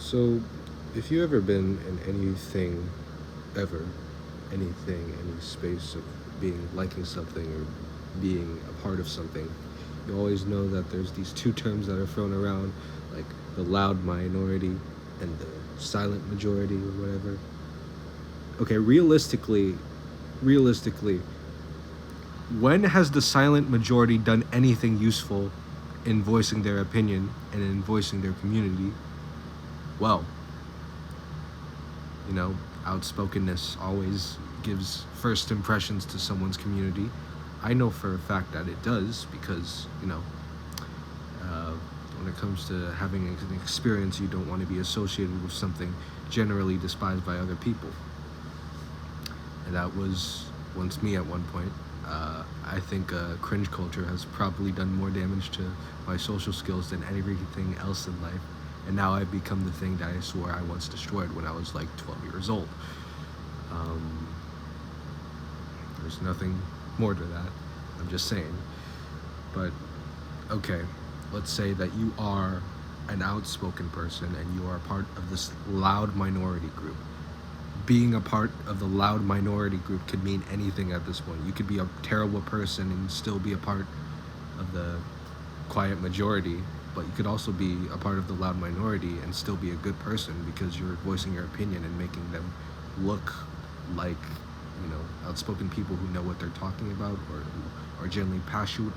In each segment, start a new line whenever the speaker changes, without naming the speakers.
So, if you ever been in anything, ever, anything, any space of being liking something or being a part of something, you always know that there's these two terms that are thrown around, like the loud minority and the silent majority or whatever. Okay, realistically, when has the silent majority done anything useful in voicing their opinion and in voicing their community? Well, you know, outspokenness always gives first impressions to someone's community. I know for a fact that it does because, uh, when it comes to having an experience, you don't want to be associated with something generally despised by other people. And that was once me at one point. I think cringe culture has probably done more damage to my social skills than everything else in life. And now I've become the thing that I swore I once destroyed when I was like 12 years old. Um, there's nothing more to that. I'm just saying. But, okay, let's say that you are an outspoken person and you are part of this loud minority group. Being a part of the loud minority group could mean anything at this point. You could be a terrible person and still be a part of the quiet majority, but you could also be a part of the loud minority and still be a good person because you're voicing your opinion and making them look like, outspoken people who know what they're talking about or who are genuinely passionate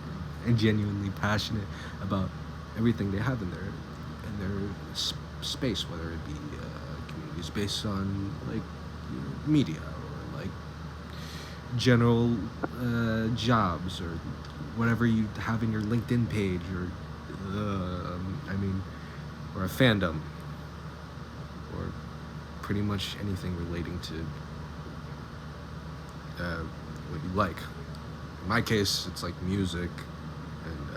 about everything they have in their space, whether it be communities based on like media or like general jobs or whatever you have in your LinkedIn page or or a fandom or pretty much anything relating to what you like. In my case, it's like music and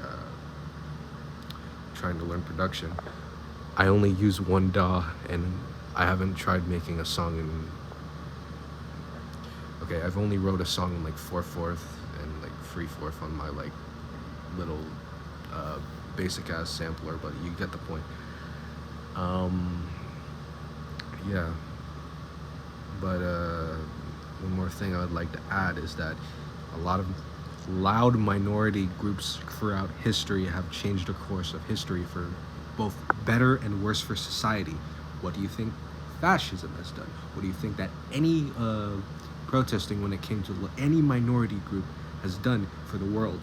trying to learn production. I only use one DAW and I haven't tried making a song in. Okay, I've only wrote a song in like 4/4 and like 3/4 on my like little basic ass sampler, but you get the point. Yeah. But one more thing I would like to add is that a lot of loud minority groups throughout history have changed the course of history for both better and worse for society. What do you think fascism has done? What do you think that any protesting when it came to any minority group has done for the world?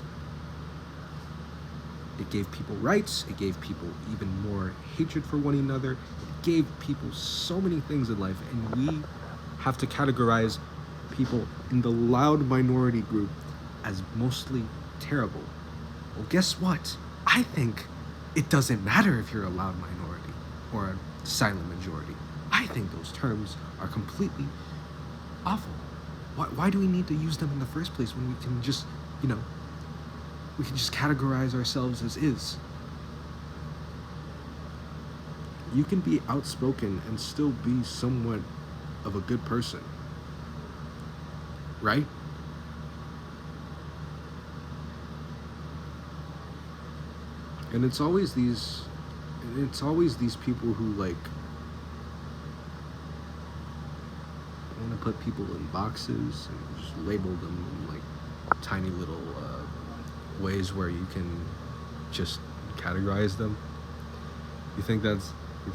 It gave people rights, it gave people even more hatred for one another, it gave people so many things in life, and we have to categorize people in the loud minority group as mostly terrible. Well, guess what? I think it doesn't matter if you're a loud minority or a silent majority. I think those terms are completely awful. Why do we need to use them in the first place when we can just, we can just categorize ourselves as is? You can be outspoken and still be somewhat of a good person, right? And it's always these people who like want to put people in boxes and just label them in like tiny little ways where you can just categorize them. You think that's you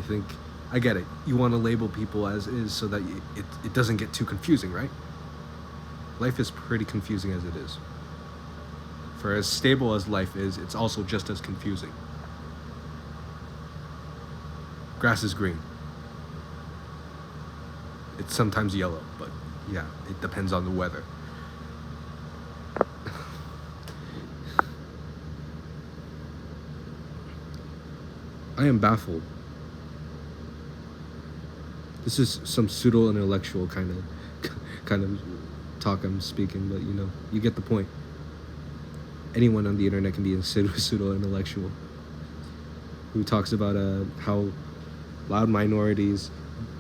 think I get it. You want to label people as is so that it doesn't get too confusing, right? Life is pretty confusing as it is. For as stable as life is, it's also just as confusing. Grass is green. It's sometimes yellow, but yeah, it depends on the weather. I am baffled. This is some pseudo intellectual kind of talk I'm speaking, but you get the point. Anyone on the internet can be a pseudo intellectual who talks about how loud minorities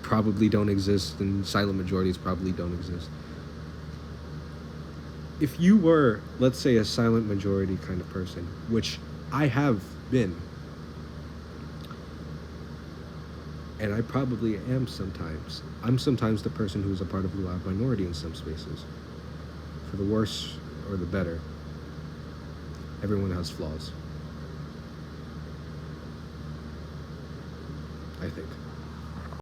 probably don't exist and silent majorities probably don't exist. If you were, let's say, a silent majority kind of person, which I have been, And I probably am sometimes. I'm sometimes the person who's a part of the loud minority in some spaces. For the worse or the better, everyone has flaws, I think.